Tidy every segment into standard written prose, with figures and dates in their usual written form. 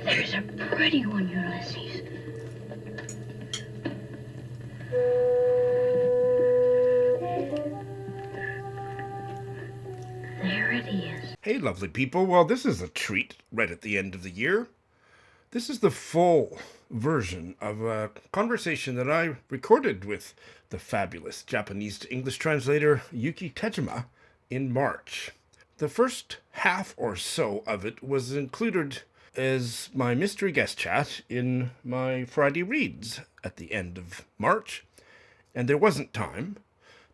There's a pretty one, Ulysses. There it is. Hey, lovely people. Well, this is a treat right at the end of the year. This is the full version of a conversation that I recorded with the fabulous Japanese to English translator Yuki Tejima in March. The first half or so of it was included as my mystery guest chat in my Friday reads at the end of March, and there wasn't time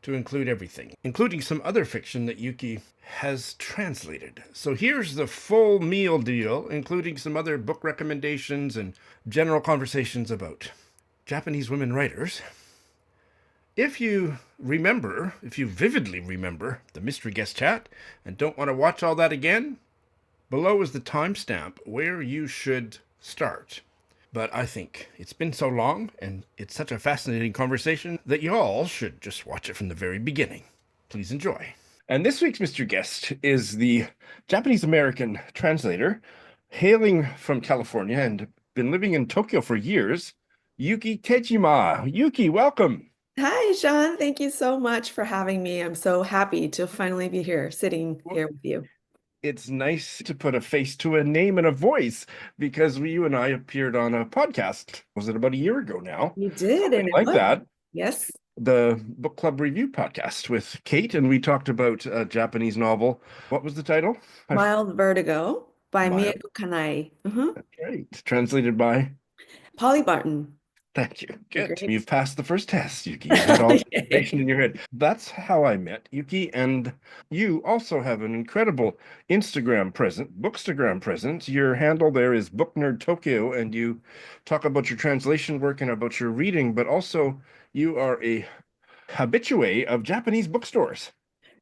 to include everything, including some other fiction that Yuki has translated. So here's the full meal deal, including some other book recommendations and general conversations about Japanese women writers. If you vividly remember the mystery guest chat and don't want to watch all that again, below is the timestamp where you should start. But I think it's been so long and it's such a fascinating conversation that you all should just watch it from the very beginning. Please enjoy. And this week's Mr. Guest is the Japanese American translator, hailing from California and been living in Tokyo for years, Yuki Tejima. Yuki, welcome. Hi, Sean. Thank you so much for having me. I'm so happy to finally be here, sitting here with you. It's nice to put a face to a name and a voice because you and I appeared on a podcast. Was it about a year ago now? You did, and it Like was. that. Yes. The book club review podcast with Kate, and we talked about a Japanese novel. What was the title? Mild Vertigo by Mild. Mieko Kanai. That's right. Translated by? Polly Barton. Thank you. Good. Great. You've passed the first test, Yuki. You had all the information in your head. That's how I met Yuki, and you also have an incredible Instagram presence, Bookstagram presence. Your handle there is Book Nerd Tokyo, and you talk about your translation work and about your reading, but also you are a habitué of Japanese bookstores.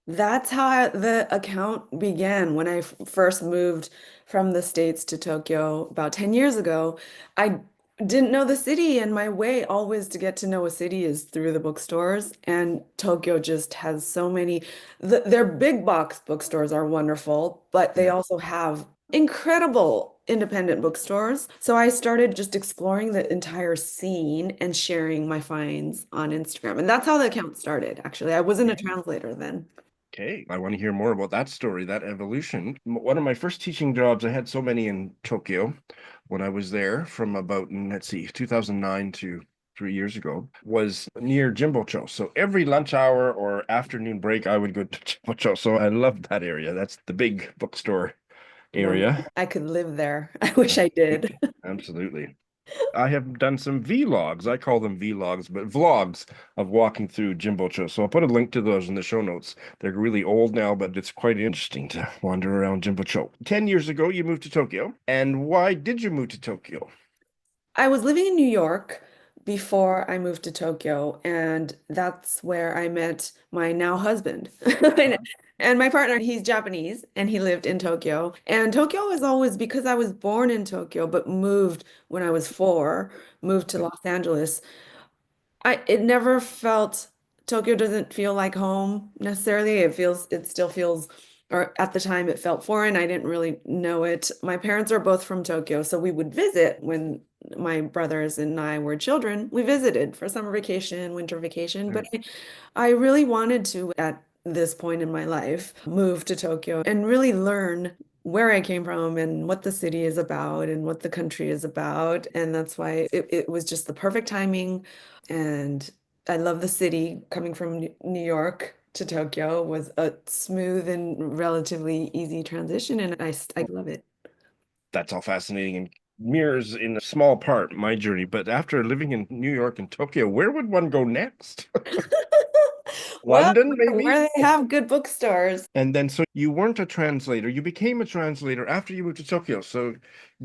That's how the account began when I first moved from the States to Tokyo about 10 years ago. I didn't know the city, and my way always to get to know a city is through the bookstores. And Tokyo just has so many. Their big box bookstores are wonderful, but they also have incredible independent bookstores. So I started just exploring the entire scene and sharing my finds on Instagram. And that's how the account started, actually. I wasn't a translator then. Okay, I want to hear more about that story, that evolution. One of my first teaching jobs, I had so many in Tokyo when I was there from about, let's see, 2009 to 3 years ago, was near Jimbocho. So every lunch hour or afternoon break, I would go to Jimbocho. So I loved that area. That's the big bookstore area. I could live there. I wish I did. Absolutely. I have done some vlogs. I call them vlogs, but vlogs of walking through Jimbocho. So I'll put a link to those in the show notes. They're really old now, but it's quite interesting to wander around Jimbocho. 10 years ago, you moved to Tokyo. And why did you move to Tokyo? I was living in New York before I moved to Tokyo, and that's where I met my now husband. And my partner, he's Japanese and he lived in Tokyo. And Tokyo is always, because I was born in Tokyo but moved when I was 4, moved to Los Angeles. It never felt, Tokyo doesn't feel like home necessarily. It still feels, or at the time it felt foreign. I didn't really know it. My parents are both from Tokyo, so we would visit when my brothers and I were children. We visited for summer vacation, winter vacation, but I really wanted to, at this point in my life, move to Tokyo and really learn where I came from and what the city is about and what the country is about. And that's why it was just the perfect timing. And I love the city. Coming from New York to Tokyo was a smooth and relatively easy transition, and I love it. That's all fascinating and mirrors in a small part my journey. But after living in New York and Tokyo, where would one go next? Well, London, maybe? where they have good bookstores. And then, so you weren't a translator. You became a translator after you moved to Tokyo. So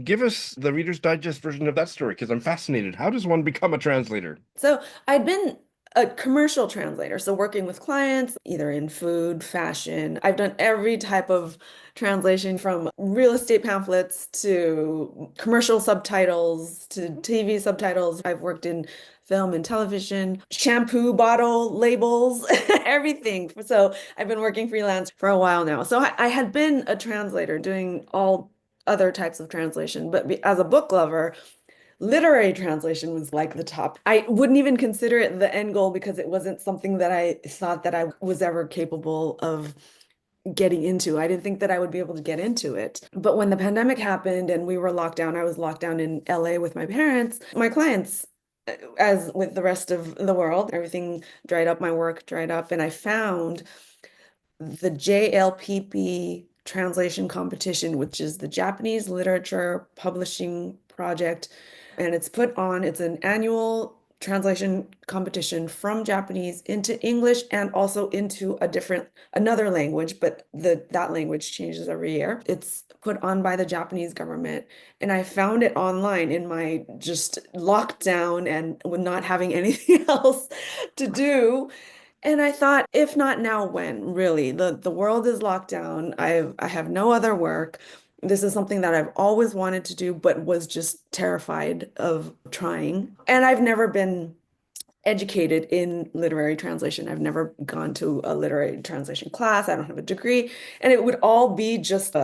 give us the Reader's Digest version of that story, because I'm fascinated. How does one become a translator? So I'd been a commercial translator, so working with clients, either in food, fashion. I've done every type of translation from real estate pamphlets to commercial subtitles to TV subtitles. I've worked in film and television, shampoo bottle labels, everything. So I've been working freelance for a while now. So I had been a translator doing all other types of translation. But as a book lover, literary translation was like the top. I wouldn't even consider it the end goal because it wasn't something that I thought that I was ever capable of getting into. I didn't think that I would be able to get into it. But when the pandemic happened and we were locked down, I was locked down in LA with my parents, my clients, as with the rest of the world, everything dried up, my work dried up, and I found the JLPP translation competition, which is the Japanese Literature Publishing Project. And it's an annual translation competition from Japanese into English and also into another language, but that language changes every year. It's put on by the Japanese government. And I found it online in my just lockdown and with not having anything else to do. And I thought, if not now, when? Really, the world is locked down. I have no other work. This is something that I've always wanted to do, but was just terrified of trying. And I've never been educated in literary translation. I've never gone to a literary translation class. I don't have a degree. And it would all be just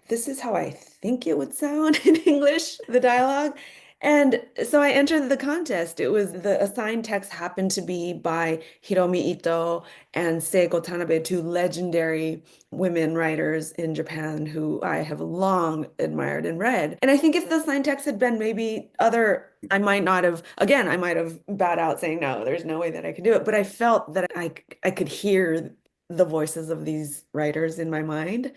this is how I think it would sound in English, the dialogue. And so I entered the contest. It was the assigned text happened to be by Hiromi Ito and Seiko Tanabe, two legendary women writers in Japan who I have long admired and read. And I think if the assigned text had been maybe other, I might not have, again, I might have bowed out saying, no, there's no way that I could do it. But I felt that I could hear the voices of these writers in my mind.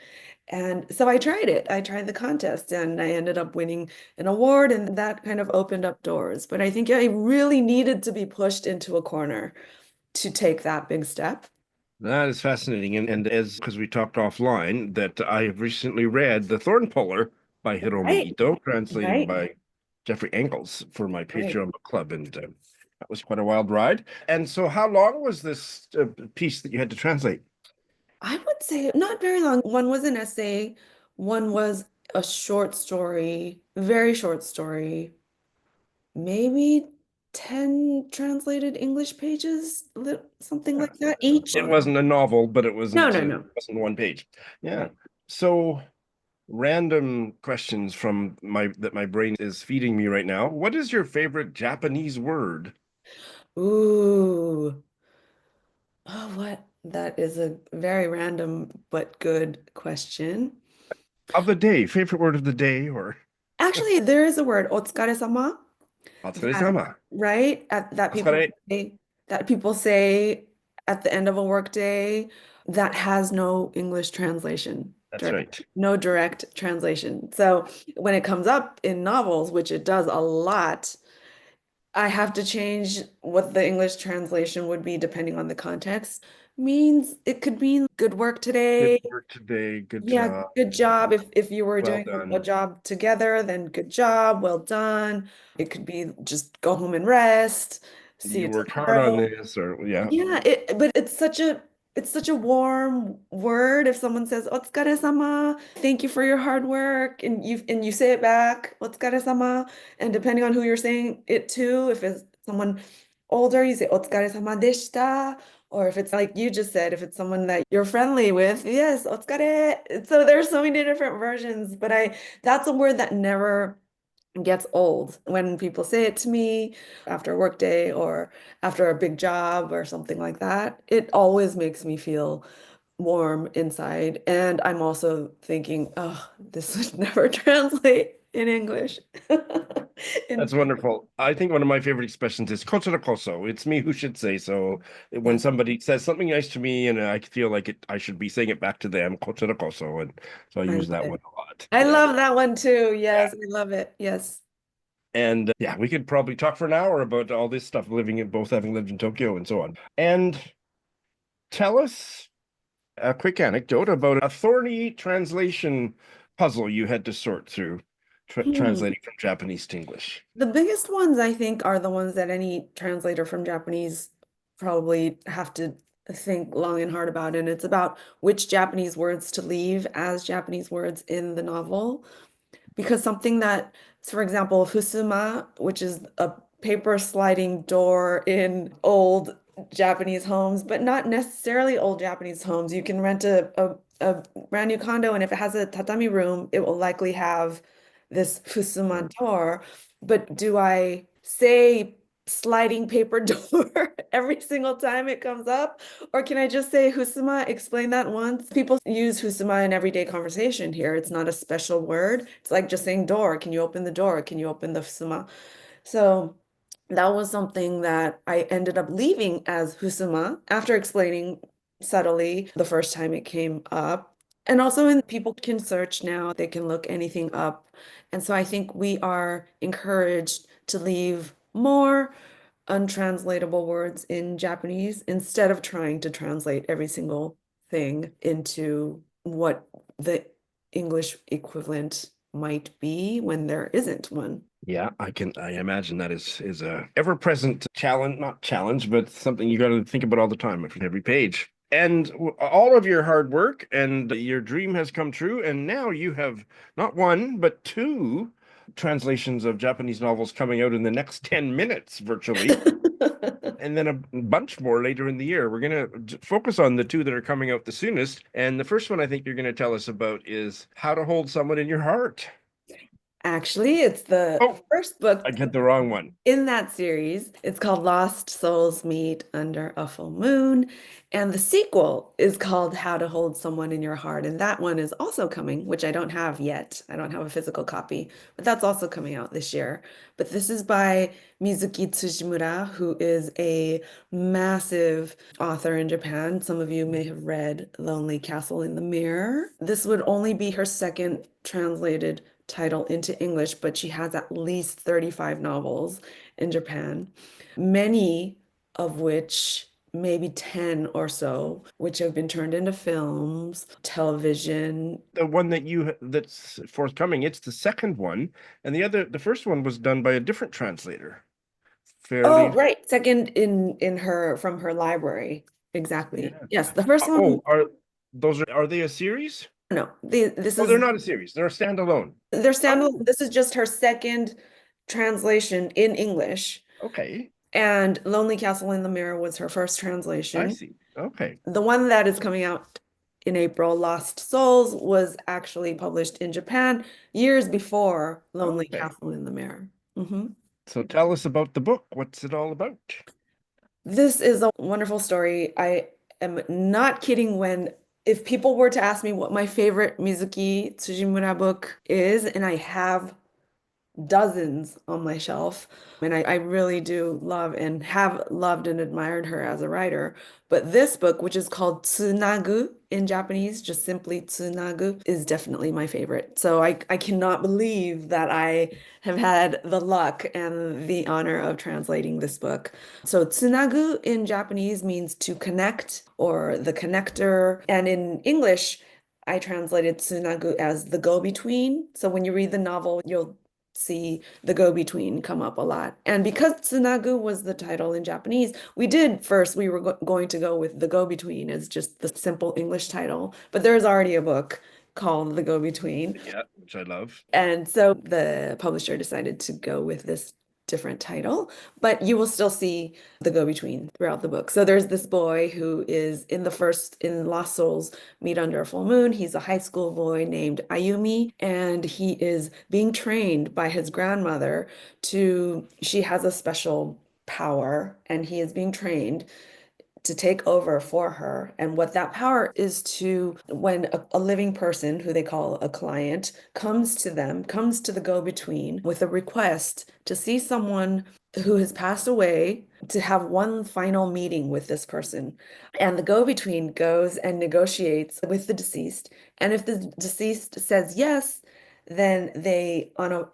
And so I tried it. I tried the contest and I ended up winning an award, and that kind of opened up doors. But I think I really needed to be pushed into a corner to take that big step. That is fascinating. And as because we talked offline, that I have recently read The Thorn Puller by Hiromi Right, Ito, translated right, by Jeffrey Engels for my right. Patreon book club. And that was quite a wild ride. And so, how long was this piece that you had to translate? I would say not very long. One was an essay, one was a short story, very short story, maybe 10 translated English pages, something Yeah, like that each. it wasn't a novel, but No, it no, no. wasn't one page. Yeah. Right. So, random questions from my brain is feeding me right now. What is your favorite Japanese word Ooh. Oh, what? That is a very random but good question. of the day? Favorite word of the day, or Actually, there is a word, otsukaresama, that, Atsuresama? right? Otsukare. That people say at the end of a workday that has no English translation, That's right. no direct translation. So when it comes up in novels, which it does a lot, I have to change what the English translation would be depending on the context. Means it could mean good work Good today. work today. Good Yeah, job. good job. If you were Well doing a done. job together, then good job, well done. It could be just go home and rest. See You you worked hard on tomorrow. this, or yeah, Yeah, but it's such a warm word if someone says "Otsukare-sama," thank you for your hard work, and you say it back, "Otsukare-sama," and depending on who you're saying it to, if it's someone older, you say "Otsukare-sama deshita," or if it's like you just said, if it's someone that you're friendly with, yes, "Otsukare." So there's so many different versions, but I that's a word that never gets old when people say it to me after a work day or after a big job or something like that. It always makes me feel warm inside. And I'm also thinking, oh, this would never translate in English. that's In, wonderful. I think one of my favorite expressions is "kochira koso." It's me who should say so. When yes, somebody says something nice to me, and I feel like I should be saying it back to them, "kochira koso," and so I I use love that it. one a lot. I Yeah. love that one too. Yeah. Yes, I love it. Yes. And yeah, we could probably talk for an hour about all this stuff, living in both having lived in Tokyo and so on. And tell us a quick anecdote about a thorny translation puzzle you had to sort through, Hmm. translating from Japanese to English. The biggest ones I think are the ones that any translator from Japanese probably have to think long and hard about. And it's about which Japanese words to leave as Japanese words in the novel. Because something that, so for example, fusuma, which is a paper sliding door in old Japanese homes, but not necessarily old Japanese homes. You can rent a a brand new condo, and if it has a tatami room, it will likely have this fusuma door. But do I say sliding paper door every single time it comes up? Or can I just say fusuma, explain that once? People use fusuma in everyday conversation here. It's not a special word. It's like just saying door. Can you open the door? Can you open the fusuma? So that was something that I ended up leaving as Husuma after explaining subtly the first time it came up. And also, when people can search now, they can look anything up. And so I think we are encouraged to leave more untranslatable words in Japanese instead of trying to translate every single thing into what the English equivalent might be when there isn't one. Yeah, I imagine that is a ever-present challenge, not challenge, but something you got to think about all the time for every page. And all of your hard work and your dream has come true, and now you have not one, but two translations of Japanese novels coming out in the next 10 minutes virtually, and then a bunch more later in the year. We're going to focus on the two that are coming out the soonest. And the first one I think you're going to tell us about is How to Hold Someone in Your Heart. Actually, it's the Oh, first book I get the wrong one. in that series. It's called Lost Souls Meet Under a Full Moon. And the sequel is called How to Hold Someone in Your Heart. And that one is also coming, which I don't have yet. I don't have a physical copy, but that's also coming out this year. But this is by Mizuki Tsujimura, who is a massive author in Japan. Some of you may have read Lonely Castle in the Mirror. This would only be her second translated title into English, but she has at least 35 novels in Japan, many of which, maybe 10 or so, which have been turned into films, television. The one that's forthcoming, it's the second one, and the first one was done by a different translator. Oh, Fairly, right. Second in her from her library. Exactly. yeah. Yes, the first one, Oh, are they a series? no, this Oh, they're is not a series. They're a standalone. their Oh, standalone. This is just her second translation in English. okay. And Lonely Castle in the Mirror was her first I translation. see. Okay. The one that is coming out in April, Lost Souls, was actually published in Japan years before Lonely Okay. Castle in the Mirror. Mhm. So tell us about the book. What's it all about? This is a wonderful story. I am not kidding when, if people were to ask me what my favorite Mizuki Tsujimura book is, and I have dozens on my shelf. And I really do love and have loved and admired her as a writer. But this book, which is called Tsunagu in Japanese, just simply Tsunagu, is definitely my favorite. So I cannot believe that I have had the luck and the honor of translating this book. So Tsunagu in Japanese means to connect or the connector. And in English, I translated Tsunagu as the go-between. So when you read the novel, you'll see the go-between come up a lot. And because Tsunagu was the title in Japanese, we were going to go with the go-between as just the simple English title, but there's already a book called The Go-Between. Yeah, which I love. And so the publisher decided to go with this different title, but you will still see the go-between throughout the book. So there's this boy who is in Lost Souls Meet Under a Full Moon. He's a high school boy named Ayumi, and he is being trained by his grandmother she has a special power, and he is being trained to take over for her. And what that power is to, when a living person who they call a client comes to them, comes to the go-between with a request to see someone who has passed away, to have one final meeting with this person. And the go-between goes and negotiates with the deceased. And if the deceased says yes, then they on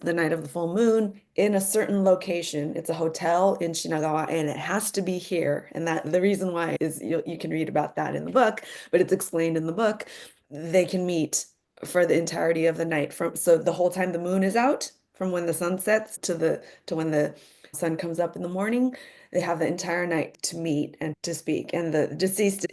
the night of the full moon in a certain location, it's a hotel in Shinagawa, and it has to be here. And that the reason why is you can read about that in the book, but it's explained in the book. They can meet for the entirety of the night, from so the whole time the moon is out, from when the sun sets to when the sun comes up in the morning. They have the entire night to meet and to speak. And the deceased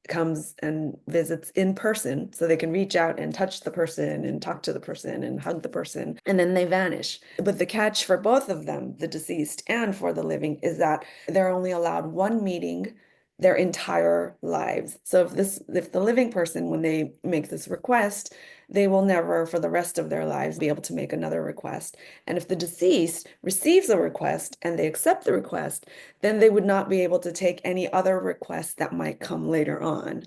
comes and visits in person, so they can reach out and touch the person and talk to the person and hug the person, and then they vanish. But the catch for both of them, the deceased and for the living, is that they're only allowed one meeting their entire lives. So if the living person, when they make this request, they will never, for the rest of their lives, be able to make another request. And if the deceased receives a request and they accept the request, then they would not be able to take any other requests that might come later on.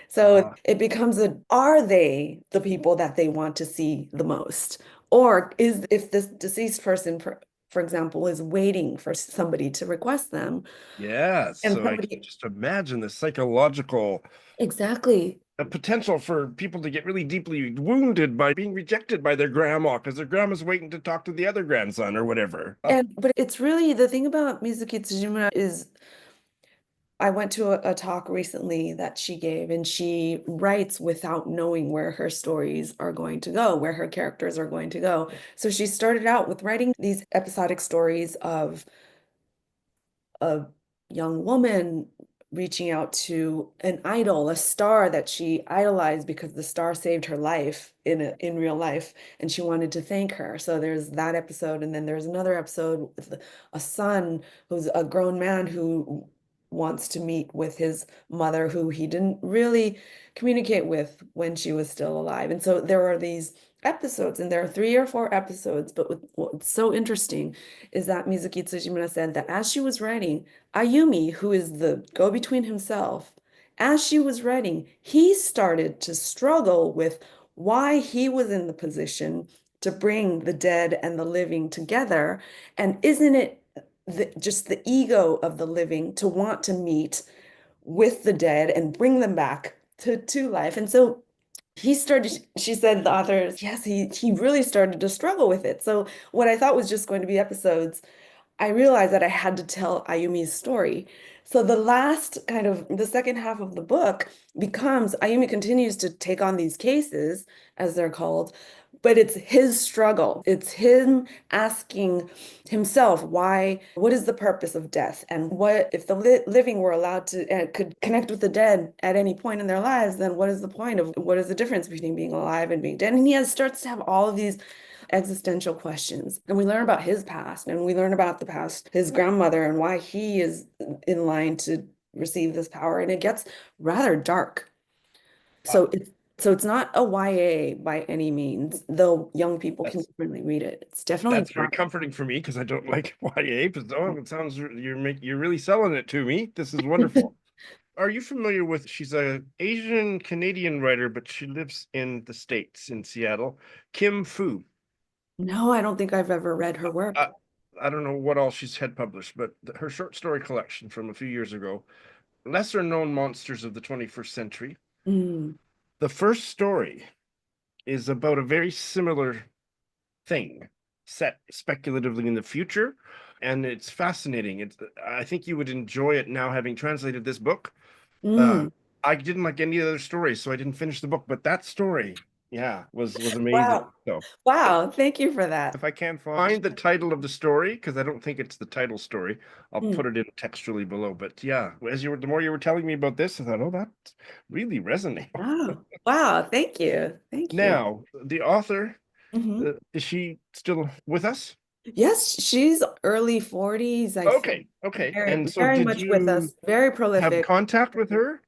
So Ah, it becomes are they the people that they want to see the most? Or is if this deceased person, for example, is waiting for somebody to request them yeah. and So I can somebody just imagine the psychological exactly. potential for people to get really deeply wounded by being rejected by their grandma because their grandma's waiting to talk to the other grandson or whatever. And but it's really the thing about Mizuki Tsujimura is I went to a talk recently that she gave, and she writes without knowing where her stories are going to go, where her characters are going to go. So she started out with writing these episodic stories of a young woman reaching out to an idol, a star that she idolized because the star saved her life in real life, and she wanted to thank her. So there's that episode, and then there's another episode with a son who's a grown man who wants to meet with his mother, who he didn't really communicate with when she was still alive. And so there are these episodes, and there are 3 or 4 episodes, but what's so interesting is that Mizuki Tsujimura said that as she was writing, Ayumi, who is the go-between himself, as she was writing, he started to struggle with why he was in the position to bring the dead and the living together. And isn't it just the ego of the living to want to meet with the dead and bring them back to life? And so she said, the author, yes, he really started to struggle with it. So what I thought was just going to be episodes, I realized that I had to tell Ayumi's story. So the second half of the book becomes Ayumi continues to take on these cases, as they're called, but it's his struggle. It's him asking himself what is the purpose of death? And what if the living were allowed to could connect with the dead at any point in their lives, then what is the point of what is the difference between being alive and being dead? And starts to have all of these existential questions. And we learn about his past, and we learn about the past, his grandmother, and why he is in line to receive this power. And it gets rather dark. Uh, So it's not a YA by any means, though young people can that's definitely read it. It's definitely that's very dark. comforting for me because I don't like YA. But oh, it sounds you're really selling it to me. This is wonderful. Are you familiar with? She's a Asian Canadian writer, but she lives in the States in Seattle. Kim Fu. No, I don't think I've ever read her I, work. I don't know what all she's had published, but her short story collection from a few years ago, Lesser Known Monsters of the 21st Century. Mm, The first story is about a very similar thing set speculatively in the future, and it's fascinating. I think you would enjoy it now having translated this book. Uh, mm. I didn't like any other stories, so I didn't finish the book, but that story, yeah, was amazing. Wow. So Wow. Thank you for that. if I can't find the title of the story, because I don't think it's the title story, I'll Mm. put it in textually below. But yeah, the more you were telling me about this, I thought, oh, that really resonates. Wow. Wow. Thank you. Thank you. Now, the author, Mhm. is she still with us? Yes, she's early 40s, I think. Okay, okay. Very, And so very did much with you us, very have prolific. contact with her?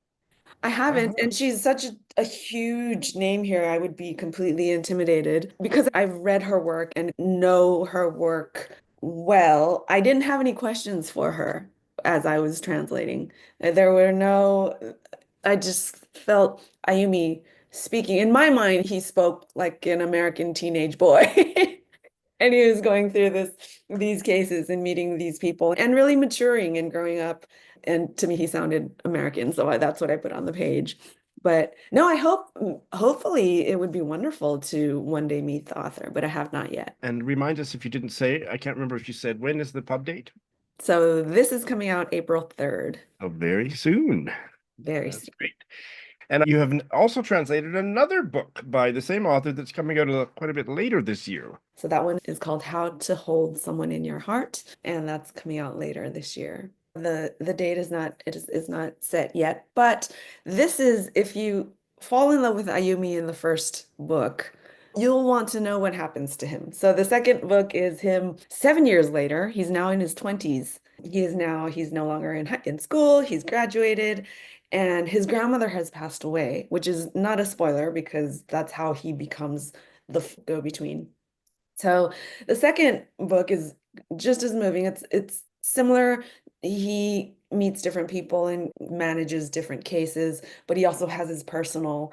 I haven't, Uh-huh. and she's such a huge name here. I would be completely intimidated because I've read her work and know her work well. I didn't have any questions for her as I was translating. There were no, I just felt Ayumi speaking. In my mind, he spoke like an American teenage boy. And he was going through these cases and meeting these people and really maturing and growing up. And to me, he sounded American, so that's what I put on the page. But no, hopefully it would be wonderful to one day meet the author, but I have not yet. And remind us if you didn't say, I can't remember if you said, when is the pub date? So this is coming out April 3rd, Oh, very soon. very That's soon. great. And you have also translated another book by the same author that's coming out quite a bit later this year. So that one is called How to Hold Someone in Your Heart, and that's coming out later this year. The date is not set yet, but this is if you fall in love with Ayumi in the first book, You'll want to know what happens to him. So the second book is him 7 years later. He's now in his 20s. He's no longer in school. He's graduated, and his grandmother has passed away, which is not a spoiler because that's how he becomes the go-between. So the second book is just as moving. It's similar. He meets different people and manages different cases, but he also has his personal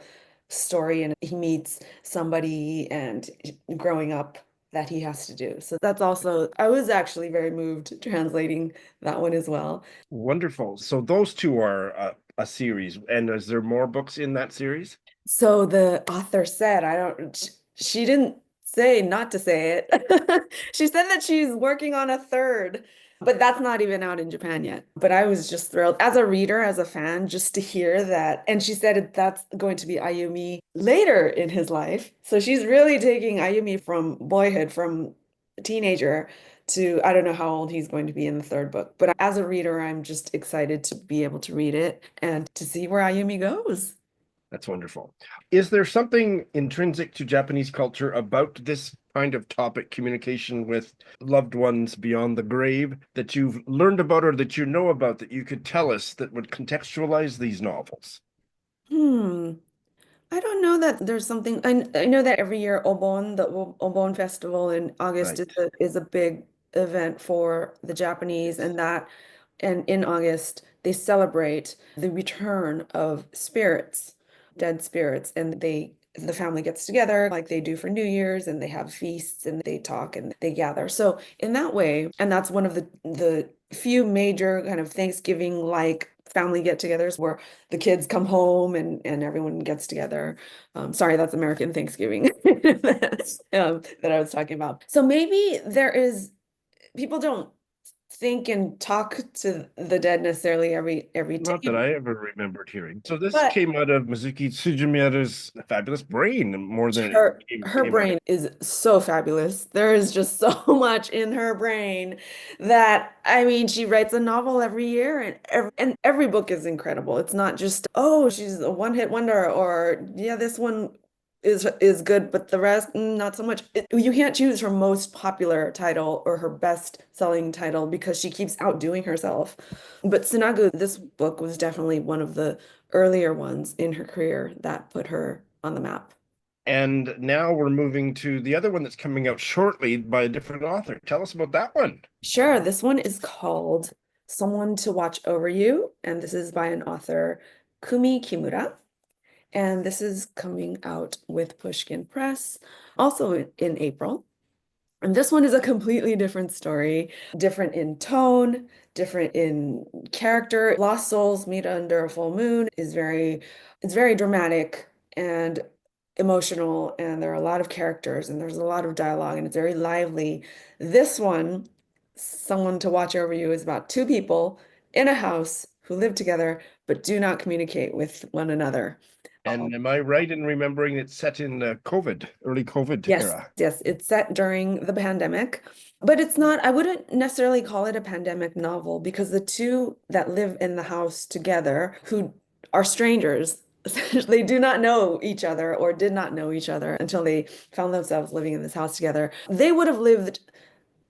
story and he meets somebody and growing up that he has to do. So that's also, I was actually very moved translating that one as well. Wonderful. So those two are a series. And is there more books in that series? So the author said, she didn't say not to say it. She said that she's working on a third, but that's not even out in Japan yet. But I was just thrilled as a reader, as a fan, just to hear that. And she said that's going to be Ayumi later in his life. So she's really taking Ayumi from boyhood, from teenager to I don't know how old he's going to be in the third book. But as a reader, I'm just excited to be able to read it and to see where Ayumi goes. That's wonderful. Is there something intrinsic to Japanese culture about this kind of topic, communication with loved ones beyond the grave, that you've learned about or that you know about that you could tell us that would contextualize these novels? Hmm. I don't know that there's something. I know that every year Obon, the Obon Festival in August Right. is a big event for the Japanese, and in August they celebrate the return of spirits, dead spirits, and the family gets together like they do for New Year's, and they have feasts and they talk and they gather. So in that way, and that's one of the few major kind of Thanksgiving like family get-togethers where the kids come home and everyone gets together. Sorry, that's American Thanksgiving that I was talking about. So maybe people don't think and talk to the dead necessarily every Not that day, I ever remembered hearing. So this but came out of Mizuki Tsujimura's fabulous brain more than it her came out of. brain is so fabulous. There is just so much in her brain that I mean, she writes a novel every year, and every book is incredible. It's not just, oh, she's a one-hit wonder, or yeah, this one is good, but the rest not so much. You can't choose her most popular title or her best-selling title because she keeps outdoing herself. But Tsunagu, this book was definitely one of the earlier ones in her career that put her on the map. And now we're moving to the other one that's coming out shortly by a different author. Tell us about that one. Sure, this one is called Someone to Watch Over You, and this is by an author, Kumi Kimura. And this is coming out with Pushkin Press, also in April. And this one is a completely different story, different in tone, different in character. Lost Souls Meet Under a Full Moon it's very dramatic and emotional, and there are a lot of characters and there's a lot of dialogue and it's very lively. This one, Someone to Watch Over You, is about two people in a house who live together but do not communicate with one another. And am I right in remembering it's set in early COVID Yes, era? yes, it's set during the pandemic, but it's not, I wouldn't necessarily call it a pandemic novel because the two that live in the house together who are strangers, they do not know each other or did not know each other until they found themselves living in this house together. They would have lived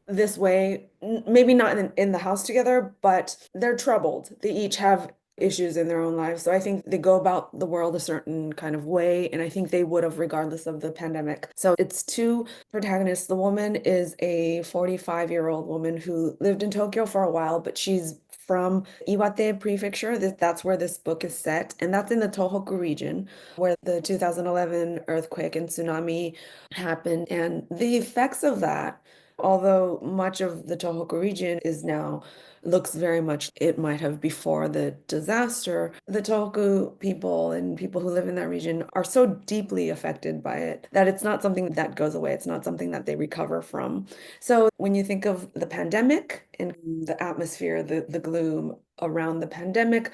this way, maybe not in the house together, but they're troubled. They each have issues in their own lives. So I think they go about the world a certain kind of way, and I think they would have regardless of the pandemic. So it's two protagonists. The woman is a 45-year-old woman who lived in Tokyo for a while, but she's from Iwate Prefecture. That's where this book is set, and that's in the Tohoku region where the 2011 earthquake and tsunami happened. And the effects of that, although much of the Tohoku region is now looks very much it might have before the disaster, the Tohoku people and people who live in that region are so deeply affected by it that it's not something that goes away. It's not something that they recover from. So when you think of the pandemic and the atmosphere, the gloom around the pandemic,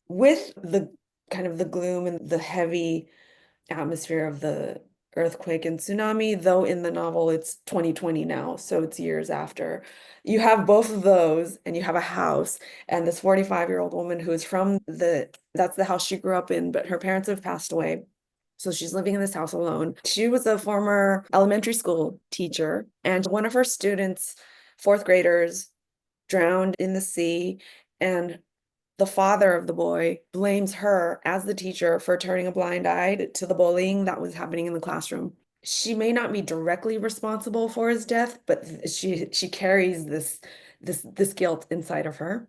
with the kind of the gloom and the heavy atmosphere of the earthquake and tsunami, though in the novel it's 2020 now, so it's years after. You have both of those, and you have a house, and this 45-year-old woman who is from that's the house she grew up in, but her parents have passed away. So she's living in this house alone. She was a former elementary school teacher, and one of her students, fourth graders, drowned in the sea. And the father of the boy blames her as the teacher for turning a blind eye to the bullying that was happening in the classroom. She may not be directly responsible for his death, but she carries this guilt inside of her.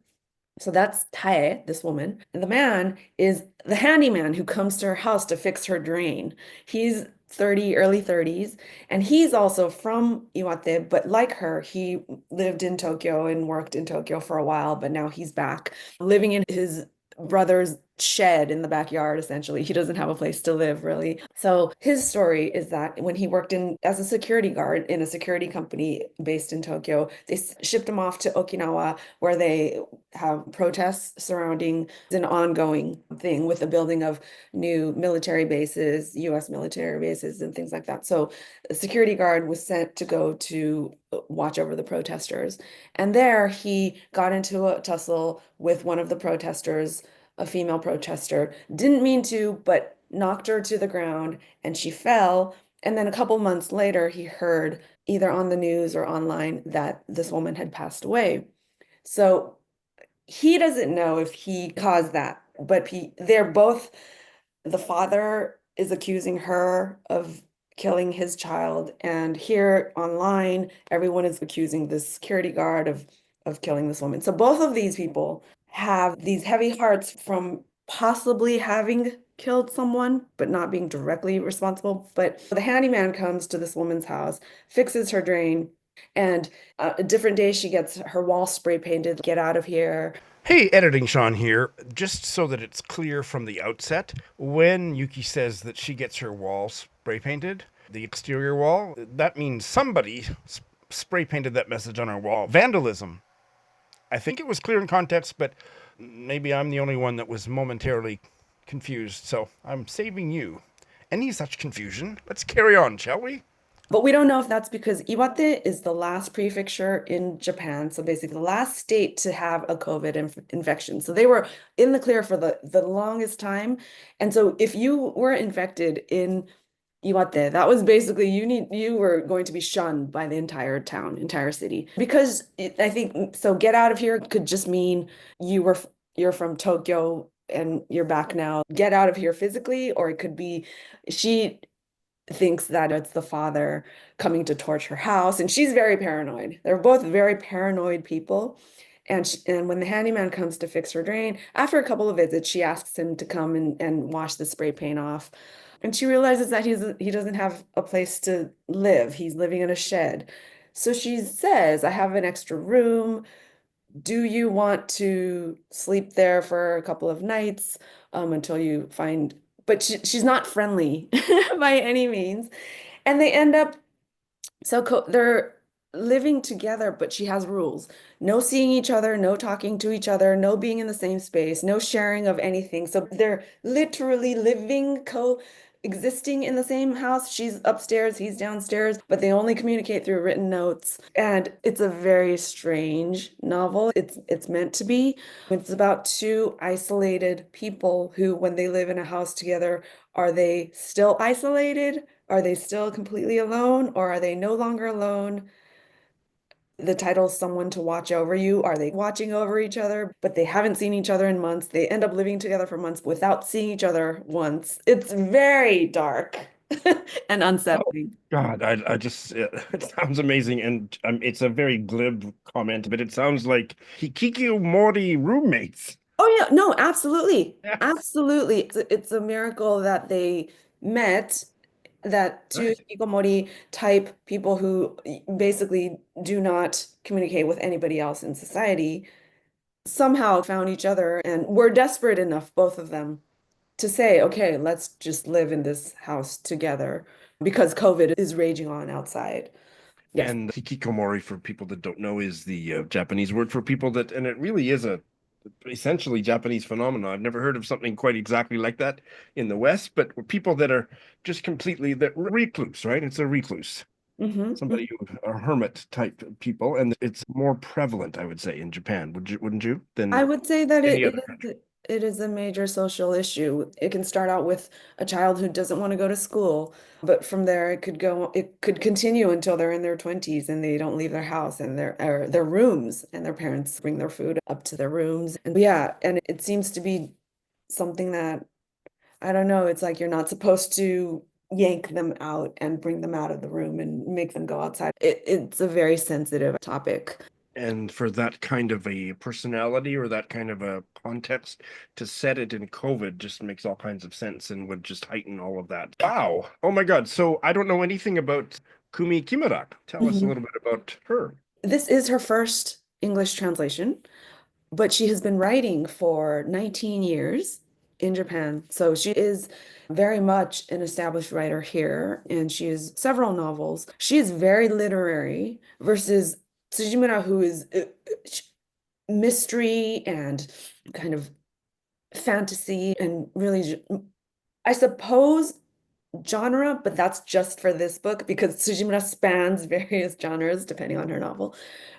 So that's Tae, this woman. And the man is the handyman who comes to her house to fix her drain. He's 30, early 30s, and he's also from Iwate, but like her, he lived in Tokyo and worked in Tokyo for a while, but now he's back living in his brother's shed in the backyard, essentially. He doesn't have a place to live, really. So his story is that when he worked in as a security guard in a security company based in Tokyo, they shipped him off to Okinawa, where they have protests surrounding an ongoing thing with the building of new military bases, US military bases, and things like that. So a security guard was sent to go to watch over the protesters. And there he got into a tussle with one of the protesters, a female protester, didn't mean to, but knocked her to the ground and she fell. And then a couple months later, he heard either on the news or online that this woman had passed away. So he doesn't know if he caused that, but they're both, the father is accusing her of killing his child, and here online, everyone is accusing the security guard of killing this woman. So both of these people have these heavy hearts from possibly having killed someone, but not being directly responsible. But the handyman comes to this woman's house, fixes her drain, and a different day she gets her wall spray painted. Get out of here. Hey, Editing Sean here. Just so that it's clear from the outset, when Yuki says that she gets her wall spray painted, the exterior wall, that means somebody spray painted that message on our wall. Vandalism. I think it was clear in context, but maybe I'm the only one that was momentarily confused, so I'm saving you any such confusion. Let's carry on, shall we? But we don't know if that's because Iwate is the last prefecture in Japan. So basically the last state to have a COVID infection. So they were in the clear for the longest time. And so if you were infected in Iwate, that was basically you were going to be shunned by the entire town, entire city. Because I think so get out of here could just mean you're from Tokyo and you're back now. Get out of here physically, or it could be she thinks that it's the father coming to torch her house, and she's very paranoid. They're both very paranoid people. And when the handyman comes to fix her drain, after a couple of visits, she asks him to come and wash the spray paint off. And she realizes that he doesn't have a place to live. He's living in a shed. So she says, I have an extra room. Do you want to sleep there for a couple of nights until you find, but she's not friendly by any means. And they end up, they're living together, but she has rules. No seeing each other, no talking to each other, no being in the same space, no sharing of anything. So they're literally living, coexisting in the same house. She's upstairs, he's downstairs, but they only communicate through written notes. And it's a very strange novel. It's meant to be. It's about two isolated people who, when they live in a house together, are they still isolated? Are they still completely alone, or are they no longer alone? The title's Someone to Watch Over You. Are they watching over each other? But they haven't seen each other in months. They end up living together for months without seeing each other once. It's very dark and unsettling. God, I just, it sounds amazing. And it's a very glib comment, but it sounds like Hikikomori roommates. Oh, yeah, no, absolutely. Yeah. Absolutely. It's a miracle that they met, that two Right. hikikomori type people who basically do not communicate with anybody else in society somehow found each other and were desperate enough, both of them, to say, okay, let's just live in this house together because COVID is raging on outside. Yes. And hikikomori, for people that don't know, is the Japanese word for people that, and it really is a essentially Japanese phenomenon. I've never heard of something quite exactly like that in the West, but people that are just completely that recluse, right? It's a recluse, Hmm. somebody who are hermit type people, and it's more prevalent, I would say, in Japan. Wouldn't you? I Than would say that any it other country. It is a major social issue. It can start out with a child who doesn't want to go to school, but from there it could continue until they're in their 20s and they don't leave their house and their rooms, and their parents bring their food up to their rooms. And yeah, and it seems to be something that, I don't know, it's like you're not supposed to yank them out and bring them out of the room and make them go outside. It's a very sensitive topic. And for that kind of a personality or that kind of a context, to set it in COVID just makes all kinds of sense and would just heighten all of that. Wow. Oh my God. So I don't know anything about Kumi Kimura. Tell us a Mhm. little bit about her. This is her first English translation, but she has been writing for 19 years in Japan. So she is very much an established writer here, and she has several novels. She is very literary versus Tsujimura, who is mystery and kind of fantasy and really, I suppose, genre, but that's just for this book because Tsujimura spans various genres depending on her novel,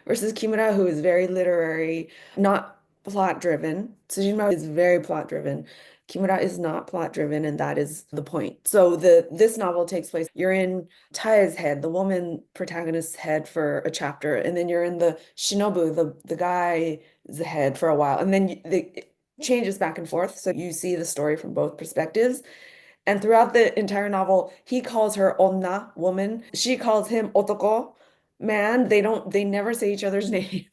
versus Kimura, who is very literary, not plot driven. Tsujimura is very plot driven. Kimura is not plot driven, and that is the point. So this novel takes place, you're in Tae's head, the woman protagonist's head for a chapter, and then you're in the Shinobu, the guy's head for a while, and then it changes back and forth. So you see the story from both perspectives. And throughout the entire novel, he calls her onna, woman. She calls him otoko, man. They never say each other's name.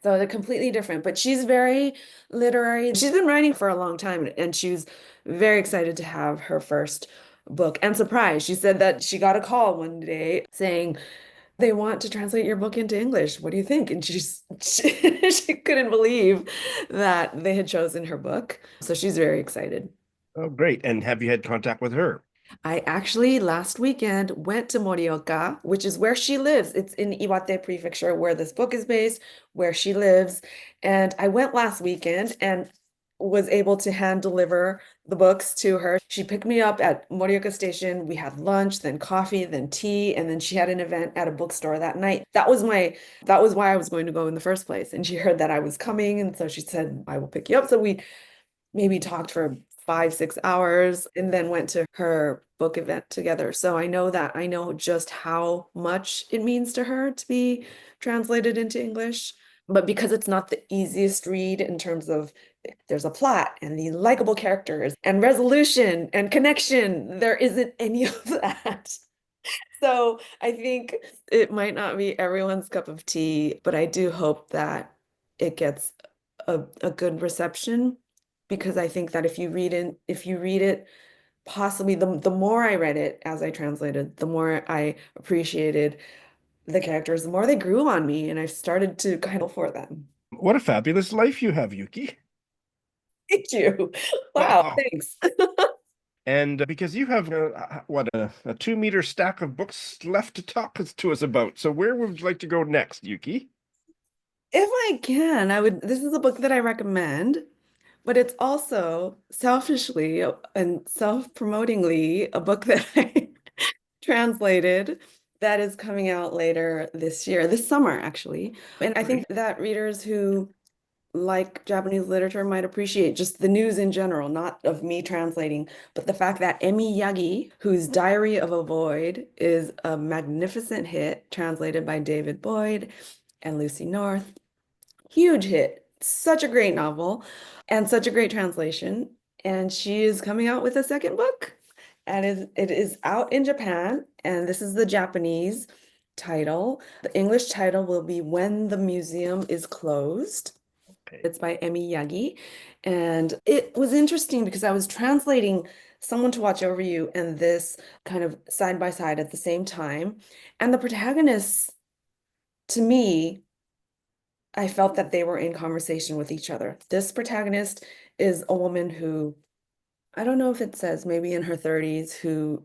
So they're completely different. But she's very literary. She's been writing for a long time, and she was very excited to have her first book and surprised. She said that she got a call one day saying, they want to translate your book into English. What do you think? And she couldn't believe that they had chosen her book. So she's very excited. Oh, great. And have you had contact with her? I actually last weekend went to Morioka, which is where she lives. It's in Iwate Prefecture, where this book is based, where she lives. And I went last weekend and was able to hand deliver the books to her. She picked me up at Morioka Station. We had lunch, then coffee, then tea, and then she had an event at a bookstore that night. That was why I was going to go in the first place. And she heard that I was coming, and so she said, I will pick you up. So we maybe talked for 5, 6 hours and then went to her book event together. So I know just how much it means to her to be translated into English. But because it's not the easiest read in terms of there's a plot and the likable characters and resolution and connection, there isn't any of that. So I think it might not be everyone's cup of tea, but I do hope that it gets a good reception, because I think that if you read it, possibly the more I read it as I translated, the more I appreciated the characters, the more they grew on me, and I started to kind of for them. What a fabulous life you have, Yuki. Thank you. Wow, Wow. thanks. And because you have a 2 meter stack of books left to talk to us about. So where would you like to go next, Yuki? If I can, this is a book that I recommend, but it's also selfishly and self-promotingly a book that I translated that is coming out later this year, this summer, actually. And I think Great. that readers who like Japanese literature might appreciate just the news in general, not of me translating, but the fact that Emi Yagi, whose Diary of a Void is a magnificent hit, translated by David Boyd and Lucy North. Huge hit. Such a great novel and such a great translation. And she is coming out with a second book. And it is out in Japan. And this is the Japanese title. The English title will be When the Museum is Closed. Okay. It's by Emi Yagi. And it was interesting because I was translating Someone to Watch Over You and this kind of side by side at the same time. And the protagonists, to me, I felt that they were in conversation with each other. This protagonist is a woman who, I don't know if it says, maybe in her 30s, who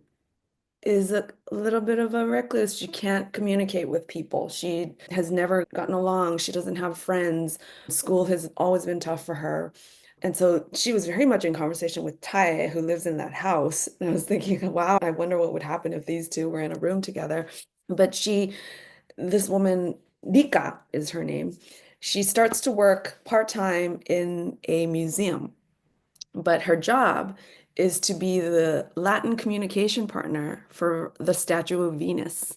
is a little bit of a recluse. She can't communicate with people. She has never gotten along. She doesn't have friends. School has always been tough for her. And so she was very much in conversation with Tae, who lives in that house. And I was thinking, wow, I wonder what would happen if these two were in a room together. But this woman, Rika is her name. She starts to work part-time in a museum. but her job is to be the Latin communication partner for the statue of Venus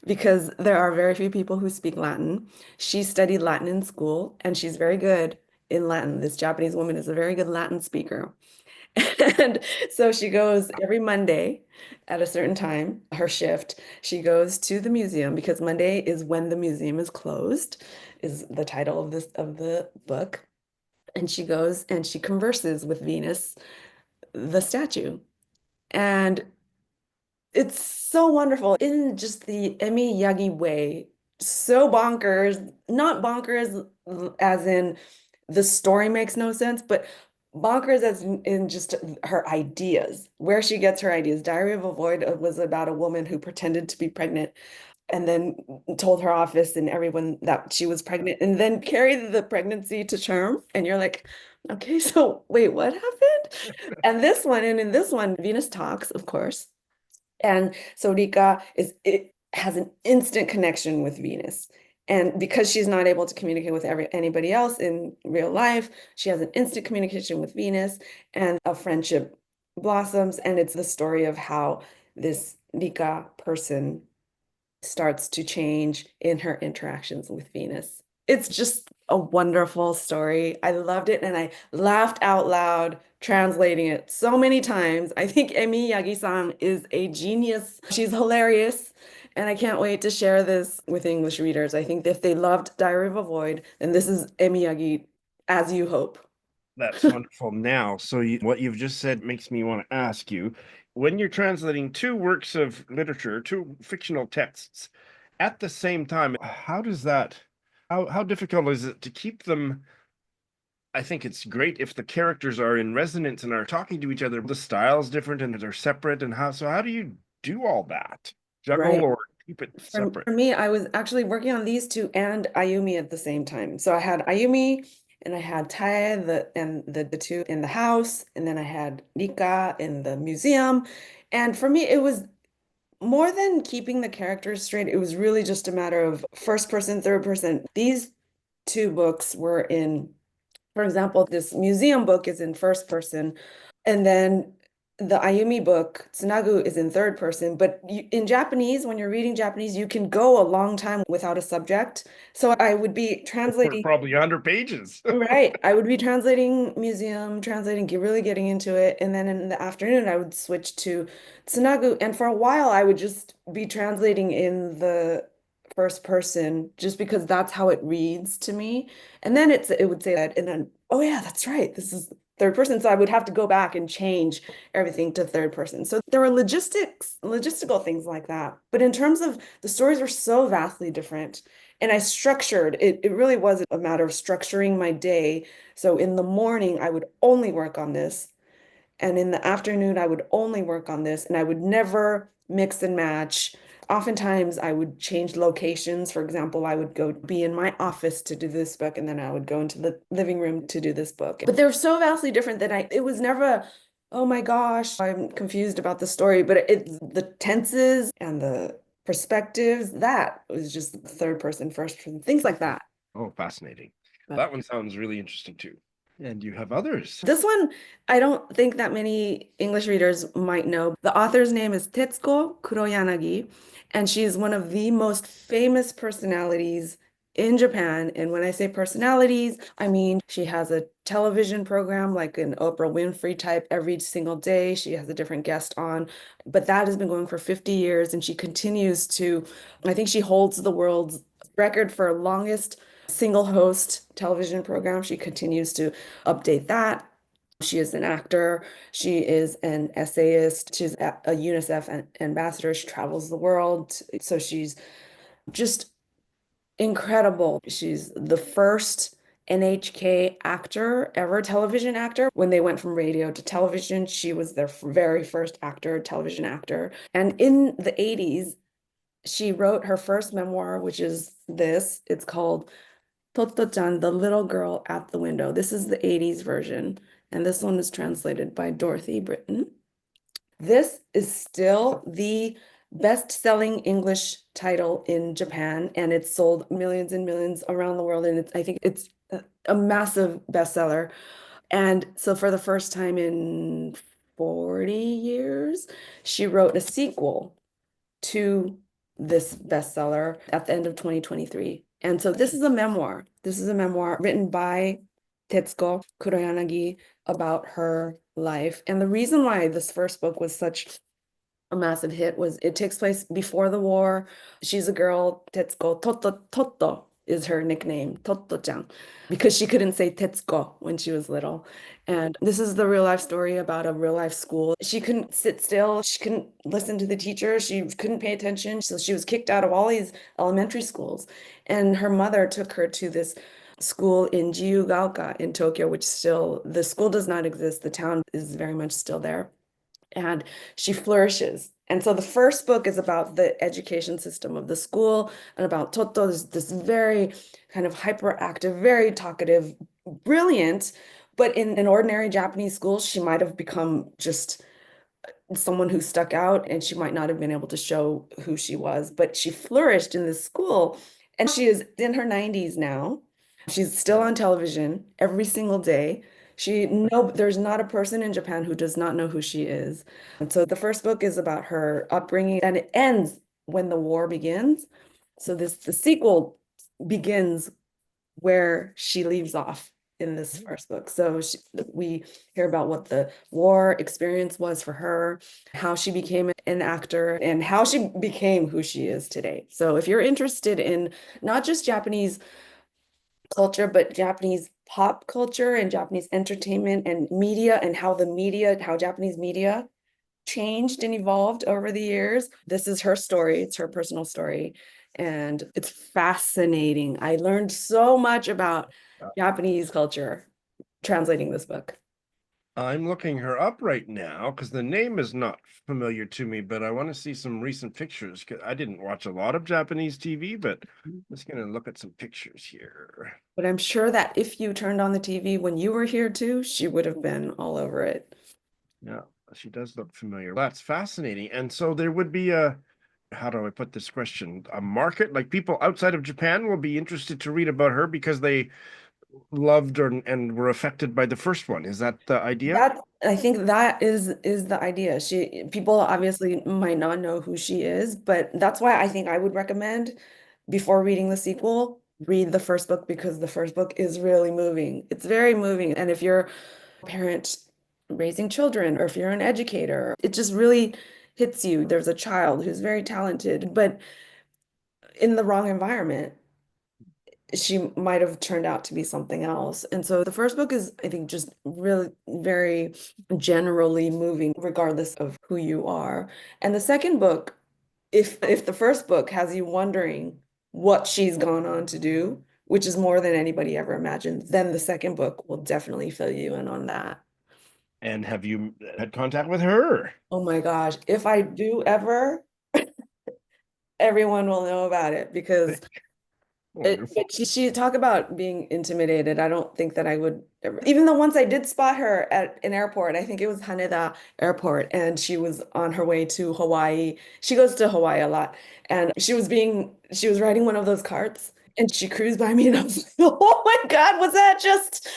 because there are very few people who speak Latin. She studied Latin in school and she's very good in Latin. This Japanese woman is a very good Latin speaker. And so she goes every Monday at a certain time, her shift, she goes to the museum because Monday is when the museum is closed, is the title of the book. And she goes and she converses with Venus, the statue. And it's so wonderful in just the Emi Yagi way. So bonkers, not bonkers as in the story makes no sense, but bonkers as in just her ideas, where she gets her ideas. Diary of a Void was about a woman who pretended to be pregnant and then told her office and everyone that she was pregnant and then carried the pregnancy to term. And you're like, okay, so wait, what happened? And this one, and in this one, Venus talks, of course. And so Rika it has an instant connection with Venus. And because she's not able to communicate with anybody else in real life, she has an instant communication with Venus and a friendship blossoms. And it's the story of how this Rika person starts to change in her interactions with Venus. It's just a wonderful story. I loved it and I laughed out loud translating it so many times. I think Emi Yagi-san is a genius. She's hilarious. And I can't wait to share this with English readers. I think if they loved Diary of a Void, then this is Emi Yagi as you hope. That's wonderful. Now, so what you've just said makes me want to ask you, when you're translating two works of literature, two fictional texts, at the same time, how does that, how difficult is it to keep them? I think it's great if the characters are in resonance and are talking to each other. The style's different and they're separate. And how do you do all that? Juggle Right. or keep it separate? For me, I was actually working on these two and Ayumi at the same time. So I had Ayumi and I had Tae the two in the house, and then I had Rika in the museum. And for me, it was more than keeping the characters straight, it was really just a matter of first person, third person. These two books were in, for example, this museum book is in first person, and then the Ayumi book, Tsunagu, is in third person. But in Japanese, when you're reading Japanese, you can go a long time without a subject. So I would be For translating. probably 100 pages. Right. I would be translating museum, really getting into it. And then in the afternoon, I would switch to Tsunagu. And for a while, I would just be translating in the first person just because that's how it reads to me. And then it would say that, and then, oh yeah, that's right. This is third person. So I would have to go back and change everything to third person. So there were logistical things like that. But in terms of the stories were so vastly different. And I structured it. It really was a matter of structuring my day. So in the morning, I would only work on this. And in the afternoon, I would only work on this. And I would never mix and match. Oftentimes, I would change locations. For example, I would go be in my office to do this book, and then I would go into the living room to do this book. But they're so vastly different that it was never, oh my gosh, I'm confused about the story. But it's the tenses and the perspectives, that was just third person, first person, things like that. Oh, fascinating. But That one sounds really interesting too. And you have others. this one, I don't think that many English readers might know. The author's name is Tetsuko Kuroyanagi, and she's one of the most famous personalities in Japan. And when I say personalities, I mean she has a television program like an Oprah Winfrey type every single day. She has a different guest on, but that has been going for 50 years, and she continues to, I think she holds the world's record for longest single host television program. She continues to update that. She is an actor. She is an essayist. She's a UNICEF ambassador. She travels the world. So she's just incredible. She's the first NHK actor ever, television actor. When they went from radio to television, she was their very first actor, television actor. And in the 80s, she wrote her first memoir, which is this. It's called Totto-Chan, the little girl at the window. This is the 80s version, and this one is translated by Dorothy Britton. This is still the best-selling English title in Japan, and it's sold millions and millions around the world, and I think it's a massive bestseller. And so for the first time in 40 years, she wrote a sequel to this bestseller at the end of 2023. And so this is a memoir. This is a memoir written by Tetsuko Kuroyanagi about her life. And the reason why this first book was such a massive hit was it takes place before the war. She's a girl, Tetsuko, Toto is her nickname, Totto-Chan, because she couldn't say Tetsuko when she was little. And this is the real life story about a real life school. She couldn't sit still. She couldn't listen to the teacher. She couldn't pay attention. So she was kicked out of all these elementary schools. And her mother took her to this school in Jiyugaoka in Tokyo, which still, the school does not exist. The town is very much still there. And she flourishes. And so the first book is about the education system of the school and about Toto, this very kind of hyperactive, very talkative, brilliant, but in an ordinary Japanese school, she might have become just someone who stuck out and she might not have been able to show who she was, but she flourished in this school. And she is in her 90s now. She's still on television every single day. There's not a person in Japan who does not know who she is. And so the first book is about her upbringing and it ends when the war begins. So the sequel begins where she leaves off in this first book. So we hear about what the war experience was for her, how she became an actor, and how she became who she is today. So if you're interested in not just Japanese culture, but Japanese pop culture and Japanese entertainment and media and how Japanese media changed and evolved over the years. This is her story. It's her personal story. And it's fascinating. I learned so much about Japanese culture translating this book. I'm looking her up right now because the name is not familiar to me, but I want to see some recent pictures. 'Cause I didn't watch a lot of Japanese TV, but I'm just going to look at some pictures here. But I'm sure that if you turned on the TV when you were here too, she would have been all over it. Yeah, she does look familiar. That's fascinating. And so there would be how do I put this question? A market, like people outside of Japan will be interested to read about her because they loved and were affected by the first one. Is that the idea? I think that is the idea. People obviously might not know who she is, but that's why I think I would recommend before reading the sequel, read the first book because the first book is really moving. It's very moving. And if you're a parent raising children or if you're an educator, it just really hits you. There's a child who's very talented, but in the wrong environment she might have turned out to be something else. And so the first book is, I think, just really very generally moving, regardless of who you are. And the second book, if the first book has you wondering what she's gone on to do, which is more than anybody ever imagined, then the second book will definitely fill you in on that. And have you had contact with her? Oh my gosh, if I do ever, everyone will know about it because Wonderful. she talk about being intimidated. I don't think that I would ever, even though once I did spot her at an airport, I think it was Haneda Airport, and she was on her way to Hawaii. She goes to Hawaii a lot, and she was riding one of those carts, and she cruised by me, and I was like, oh my God, was that just,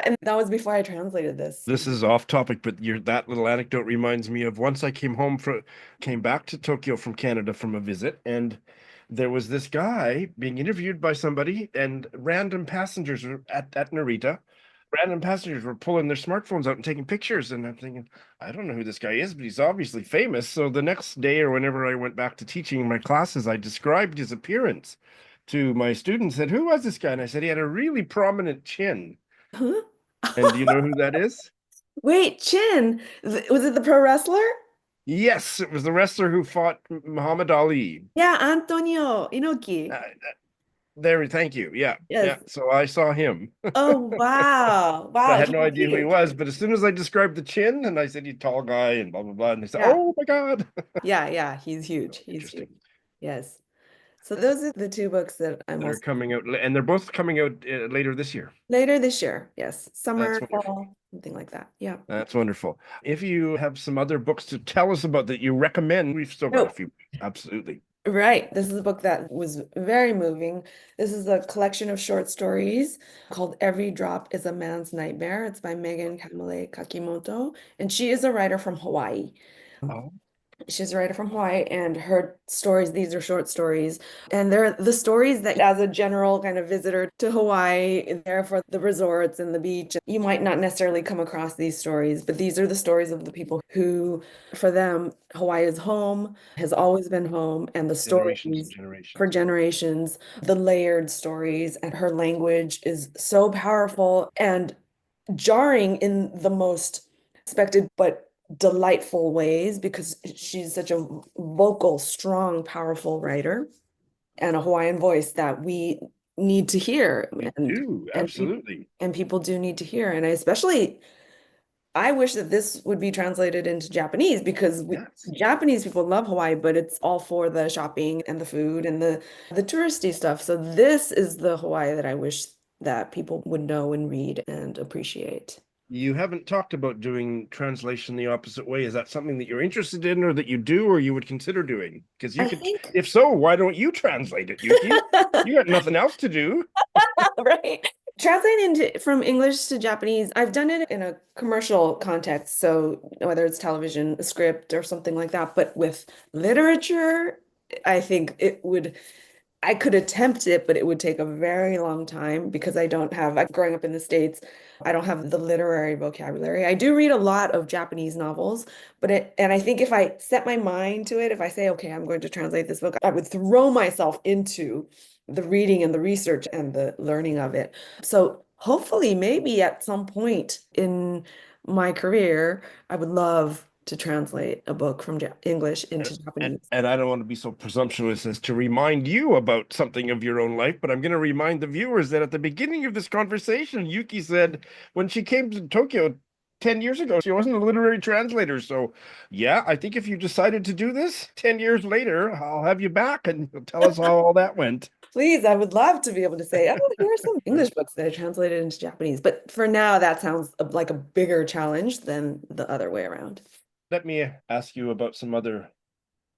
and that was before I translated this. This is off topic, but that little anecdote reminds me of once I came back to Tokyo from Canada from a visit, and there was this guy being interviewed by somebody, and random passengers were at Narita. Random passengers were pulling their smartphones out and taking pictures, and I'm thinking, I don't know who this guy is, but he's obviously famous. So the next day, or whenever I went back to teaching my classes, I described his appearance to my students. Said, "Who was this guy?" And I said he had a really prominent chin. Huh? And do you know who that is? Wait, Chin, was it the pro wrestler? Yes, it was the wrestler who fought Muhammad Ali. Yeah, Antonio Inoki. Uh, there, thank you. Yeah, yeah. Yes. So I saw him. Oh, wow. I Wow, had he's no idea who he huge. was, but as soon as I described the chin and I said he's a tall guy and blah blah blah, and they said, Yeah. "Oh my God." Yeah, he's huge. So He's huge. interesting. Yes. So those are the two books that I'm They're most coming out, and they're both coming out later this year. later this year. Yes. That's Summer, wonderful. fall, something like that. Yeah. That's wonderful. If you have some other books to tell us about that you recommend, we've still got a No, few. Absolutely. Right. This is a book that was very moving. This is a collection of short stories called Every Drop is a Man's Nightmare. It's by Megan Kamale Kakimoto, and she is a writer from Hawaii. Oh, She's a writer from Hawaii, and her stories, these are short stories. And they're the stories that, as a general kind of visitor to Hawaii, there for the resorts and the beach, you might not necessarily come across these stories, but these are the stories of the people who, for them, Hawaii is home, has always been home, and the generations and stories for generations. generations, the layered stories, and her language is so powerful and jarring in the most expected but delightful ways because she's such a vocal, strong, powerful writer and a Hawaiian voice that we need to hear We and do, and people absolutely. and people do need to hear. And I wish that this would be translated into Japanese because Yes. Japanese people love Hawaii, but it's all for the shopping and the food and the touristy stuff. So this is the Hawaii that I wish that people would know and read and appreciate. You haven't talked about doing translation the opposite way. Is that something that you're interested in or that you do or you would consider doing? Because you I could, think if so, why don't you translate it, Yuki? You got nothing else to do. right. Translating from English to Japanese, I've done it in a commercial context, so whether it's television, a script, or something like that. But with literature, I think I could attempt it, but it would take a very long time because growing up in the States, I don't have the literary vocabulary. I do read a lot of Japanese novels, and I think if I set my mind to it, if I say, okay, I'm going to translate this book, I would throw myself into the reading and the research and the learning of it. So hopefully, maybe at some point in my career, I would love to translate a book from English into Japanese. And I don't want to be so presumptuous as to remind you about something of your own life, but I'm going to remind the viewers that at the beginning of this conversation, Yuki said when she came to Tokyo 10 years ago, she wasn't a literary translator. So, yeah, I think if you decided to do this 10 years later, I'll have you back and you'll tell us how all that went. Please, I would love to be able to say, oh, here are some English books that I translated into Japanese. But for now, that sounds like a bigger challenge than the other way around. Let me ask you about some other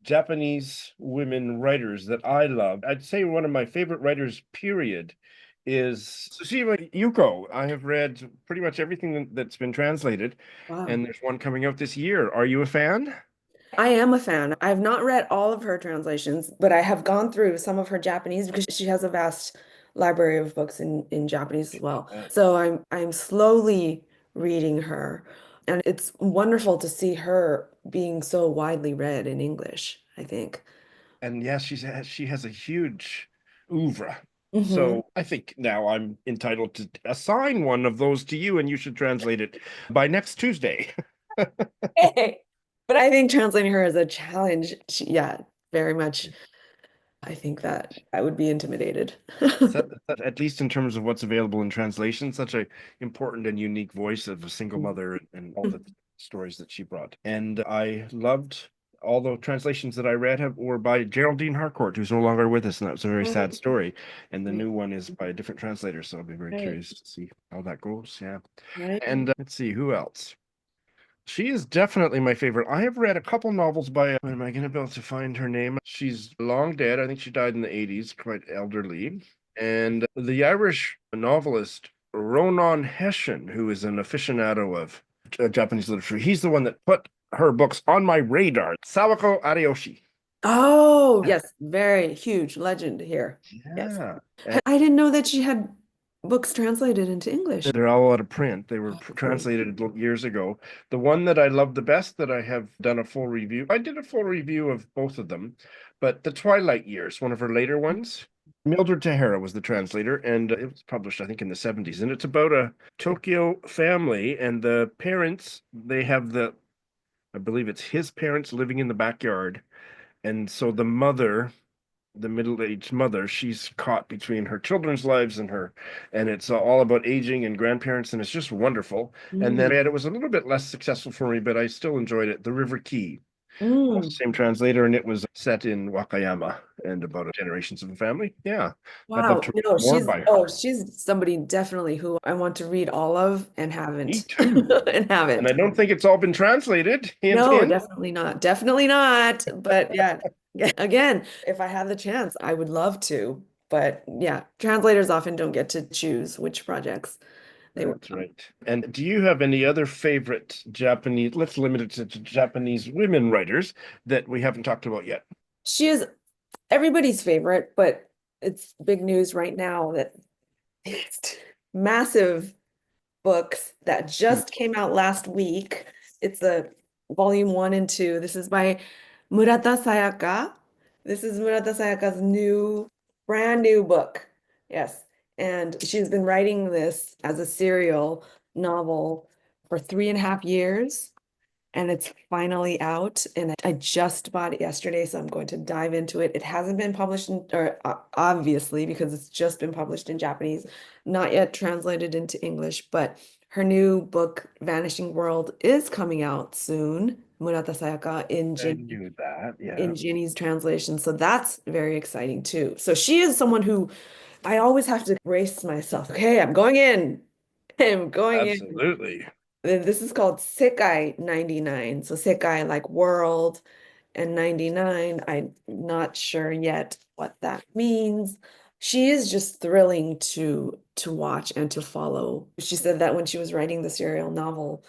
Japanese women writers that I love. I'd say one of my favorite writers, period, is Tsushima Yuko. I have read pretty much everything that's been translated, Wow. and there's one coming out this year. Are you a fan? I am a fan. I've not read all of her translations, but I have gone through some of her Japanese because she has a vast library of books in Japanese as well. So I'm slowly reading her, and it's wonderful to see her being so widely read in English, I think. And yes, she has a huge oeuvre. Hmm. So I think now I'm entitled to assign one of those to you, and you should translate it by next Tuesday. But I think translating her is a challenge. Yeah, very much. I think that I would be intimidated. At least in terms of what's available in translation, such a important and unique voice of a single mother and all the stories that she brought. And I loved all the translations that I read were by Geraldine Harcourt, who's no longer with us, and that was a very sad story. And the new one is by a different translator, so I'll be very Right, curious to see how that goes. Yeah. right. And let's see who else. She is definitely my favorite. I have read a couple novels by, when am I going to be able to find her name? She's long dead. I think she died in the 80s, quite elderly. And the Irish novelist Ronan Hession, who is an aficionado of Japanese literature, he's the one that put her books on my radar. Sawako Ariyoshi. Oh, yes, very huge legend here. Yes. Yeah. I didn't know that she had books translated into English. They're all out of print. They were Oh, great. translated years ago. The one that I love the best that I have done a full review, I did a full review of both of them, but The Twilight Years, one of her later ones, Mildred Tahara was the translator, and it was published, I think, in the 70s. And it's about a Tokyo family, and the parents, they have I believe it's his parents living in the backyard. And so the mother, the middle-aged mother, she's caught between her children's lives and it's all about aging and grandparents, and it's just wonderful. And then Mm. it was a little bit less successful for me, but I still enjoyed it. The River Key, Mm. same translator, and it was set in Wakayama and about generations of a family. Yeah, I'd love Wow. to read No, more by her. she's somebody definitely who I want to read all of and Me haven't too. and And haven't. I don't think it's all been translated. Hint, No, hint. definitely not. Definitely not. But yeah. Again, if I had the chance, I would love to. But yeah, translators often don't get to choose which projects they work That's on. right. And do you have any other favorite Japanese, let's limit it to Japanese women writers that we haven't talked about yet? She is everybody's favorite, but it's big news right now that it's massive books that just came out last week. It's a volume 1 and 2. This is by Murata Sayaka. This is Murata Sayaka's brand new book. Yes. And she's been writing this as a serial novel for 3.5 years. And it's finally out. And I just bought it yesterday, so I'm going to dive into it. It hasn't been published or obviously, because it's just been published in Japanese, not yet translated into English, but her new book, Vanishing World, is coming out soon. Murata Sayaka I knew that, yeah. in Ginny's translation. So that's very exciting too. So she is someone who I always have to brace myself. Okay, I'm going in. I'm going in. Absolutely. This is called Sekai 99. So Sekai like world and 99. I'm not sure yet what that means. She is just thrilling to watch and to follow. She said that when she was writing the serial novel,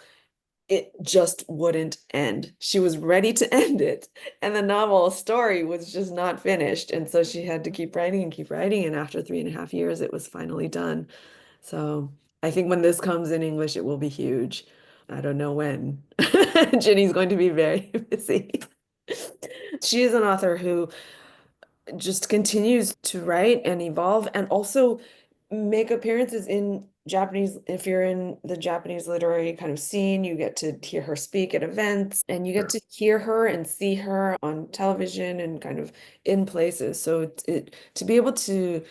it just wouldn't end. She was ready to end it, and the novel story was just not finished. And so she had to keep writing and keep writing. And after 3.5 years, it was finally done. So I think when this comes in English, it will be huge. I don't know when. Ginny's going to be very busy. She is an author who just continues to write and evolve and also make appearances in Japanese. If you're in the Japanese literary kind of scene, you get to hear her speak at events and you get Sure. to hear her and see her on television and kind of in places. So to be able to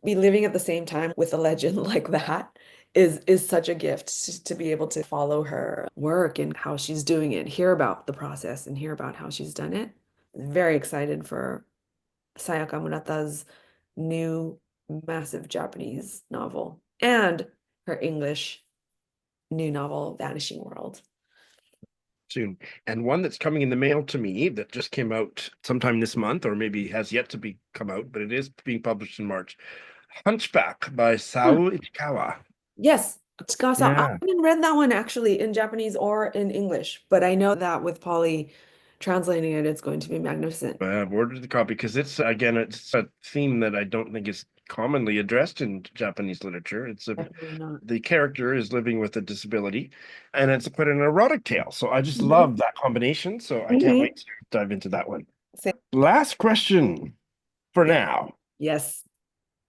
be living at the same time with a legend like that is such a gift to be able to follow her work and how she's doing it, hear about the process and hear about how she's done it. Very excited for Sayaka Murata's new massive Japanese novel and her English new novel, Vanishing World. Soon. And one that's coming in the mail to me that just came out sometime this month, or maybe has yet to be come out, but it is being published in March. Hunchback by Huh. Sao Ichikawa. Yes, Tsukasa. I Yeah. haven't read that one actually in Japanese or in English, but I know that with Polly translating it, it's going to be magnificent. I've ordered the copy because it's again it's a theme that I don't think is commonly addressed in Japanese literature. Definitely not. The character is living with a disability, and it's quite an erotic tale. So I just Mhm. love that combination. So I can't Mhm. wait to dive into that one. Same. Last question for now. Yes.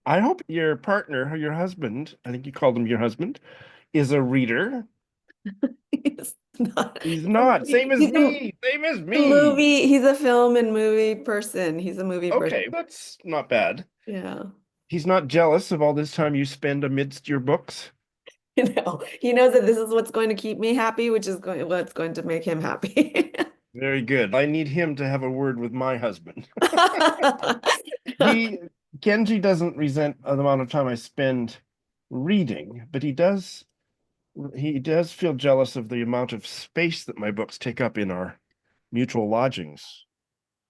I hope your partner, or your husband, I think you called him your husband, is a reader. He's not. He's not. Same as He's me. Same as a me. movie. He's a film and movie person. He's a movie person. Okay, that's not bad. Yeah. He's not jealous of all this time you spend amidst your books. He knows that this is what's going to keep me happy, which is what's going to make him happy. Very good. I need him to have a word with my husband. He Kenji doesn't resent the amount of time I spend reading, but he does feel jealous of the amount of space that my books take up in our mutual lodgings.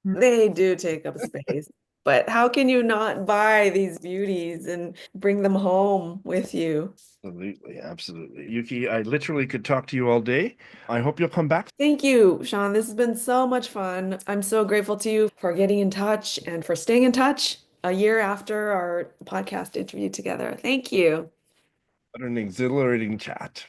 They do take up space, but how can you not buy these beauties and bring them home with you? Absolutely, absolutely. Yuki, I literally could talk to you all day. I hope you'll come back. Thank you, Sean. This has been so much fun. I'm so grateful to you for getting in touch and for staying in touch a year after our podcast interview together. Thank you. What an exhilarating chat.